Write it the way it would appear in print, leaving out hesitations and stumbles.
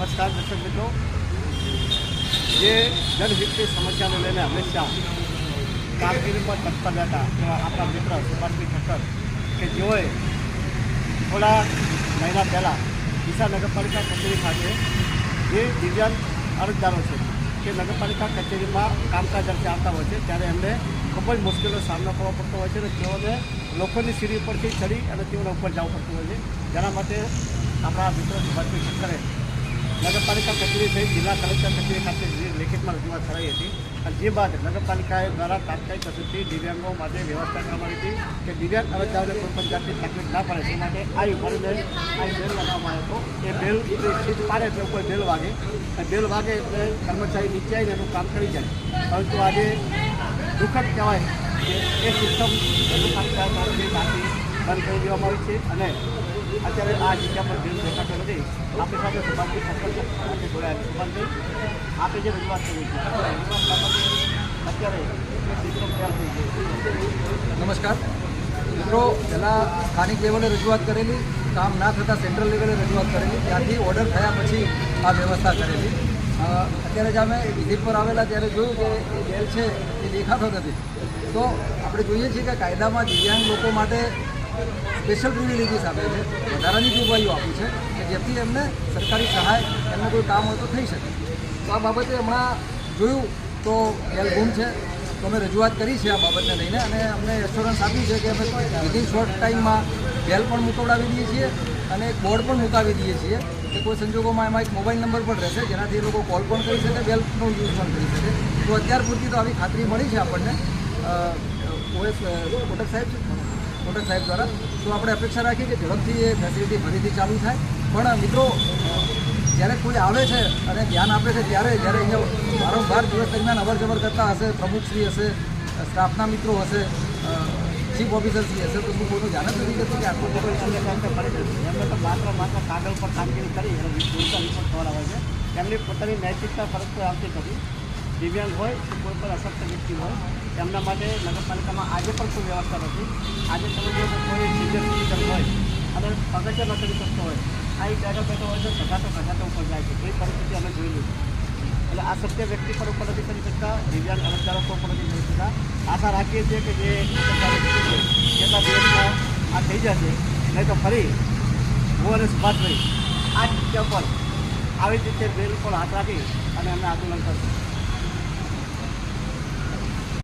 નમસ્કાર દર્શક મિત્રો, જે જનહિતની સમસ્યાને લઈને હંમેશા કામગીરીમાં તત્પર હતા એવા આપણા મિત્ર સુભાષભાઈ ઠક્કર કે જેઓએ થોડા મહિના પહેલાં ડીસા નગરપાલિકા કચેરી ખાતે જે દિવ્યાંગ અરજદારો છે કે નગરપાલિકા કચેરીમાં કામકાજ અર્થે આવતા હોય છે ત્યારે એમને ખૂબ જ મુશ્કેલીનો સામનો કરવો પડતો હોય છે અને તેઓને લોકોની સીડી પરથી ચડી અને તેઓને ઉપર જવું પડતું હોય છે. જેના માટે આપણા મિત્ર સુભાષભાઈ ઠક્કરે નગરપાલિકા કચેરી સહિત જિલ્લા કલેક્ટર કચેરી ખાતે લેખિતમાં રજૂઆત કરાઈ હતી અને જે બાદ નગરપાલિકાએ દ્વારા તાત્કાલિક અસરથી દિવ્યાંગો માટે વ્યવસ્થા કરવામાં આવી હતી કે દિવ્યાંગ અરજદારોને કોઈ પણ જાતની તકલીફ ના પડે તે માટે આ ઉપાડીને આ બેલ લગાવવામાં આવ્યો હતો. એ બેલ સીટ પાડે એટલે કોઈ બેલ વાગે એટલે કર્મચારી નીચે આવીને એનું કામ કરી જાય. પરંતુ આજે દુઃખદ કહેવાય કે એ સિસ્ટમ નગરપાલિકા તરફથી બંધ કરી દેવામાં આવી છે અને અત્યારે આ જગ્યા પર બેલ દેખાતો નથી. આપણી સાથે સુભાષભાઈ ઠક્કર સાથે જોડાયા. સુભાષભાઈ, આપે જે રજૂઆત કરી છે અત્યારે સિસ્ટમ તૈયાર થઈ ગઈ. નમસ્કાર મિત્રો, પહેલાં સ્થાનિક લેવલે રજૂઆત કરેલી, કામ ના થતાં સેન્ટ્રલ લેવલે રજૂઆત કરેલી, ત્યાંથી ઓર્ડર થયા પછી આ વ્યવસ્થા કરેલી. અત્યારે જ અમે વિઝિટ પર આવેલા ત્યારે જોયું કે એ બેલ છે એ દેખાતો નથી. તો આપણે જોઈએ છીએ કે કાયદામાં દિવ્યાંગ લોકો માટે સ્પેશિયલ પ્રિવિલેજીસ આપે છે, વધારાની જોગવાઈઓ આપી છે કે જેથી એમને સરકારી સહાય એમને કોઈ કામ હોય તો થઈ શકે. તો આ બાબતે હમણાં જોયું તો બેલ ગુમ છે. તો અમે રજૂઆત કરી છે આ બાબતને લઈને અને અમને એશ્યોરન્સ આપ્યું છે કે અમે વિધિન શોર્ટ ટાઈમમાં બેલ પણ મુકવડાવી દઈએ છીએ અને એક બોર્ડ પણ મુકાવી દઈએ છીએ કે કોઈ સંજોગોમાં એમાં એક મોબાઈલ નંબર પણ રહેશે જેનાથી એ લોકો કોલ પણ કરી શકે, બેલનો યુઝ પણ કરી શકે. તો અત્યાર પૂરતી તો આવી ખાતરી મળી છે આપણને ઓએસ કોટક સાહેબ દ્વારા. તો આપણે અપેક્ષા રાખીએ કે ઝડપથી એ ફેસિલિટી ફરીથી ચાલુ થાય. પણ મિત્રો, જ્યારે કોઈ આવે છે અને ધ્યાન આપે છે ત્યારે જ્યારે અહીંયા વારંવાર દિવસ દરમિયાન અવરજવર કરતા હશે, પ્રમુખશ્રી હશે, સ્ટાફના મિત્રો હશે, ચીફ ઓફિસરશ્રી હશે, તો શું કોઈનું ધ્યાન જ નથી કરતું કે આટલું એમને તો માત્ર કાગળ પર કામગીરી કરી અને રિપોર્ટ ખવડાવે છે. એમની પોતાની નૈતિકતા ફરક કોઈ આવતી નથી. દિવ્યાંગ હોય કે કોઈ પણ અશક્ત વ્યક્તિ હોય એમના માટે નગરપાલિકામાં આજે પણ કોઈ વ્યવસ્થા નથી. આજે તમે જો કોઈ સિનિયર સિટીઝન હોય અને પગથિયા ન કરી શકતો હોય, આ એક બેઠો હોય તો કઢાતો ઉપર જાય છે. એ પરિસ્થિતિ અમે જોઈ લીધી. એટલે આ સત્ય વ્યક્તિ પર ઉપર નથી કરી શકતા, દિવ્યાંગ અરજદારો પર નથી કરી શકતા. આશા રાખીએ છીએ કે જે કેટલા દિવસમાં આ થઈ જશે, નહીં તો ફરી હું અને સુભાષભાઈ આ જગ્યા પર આવી જ રીતે બેલ પર હાથ રાખી અને અમે આંદોલન કરશું.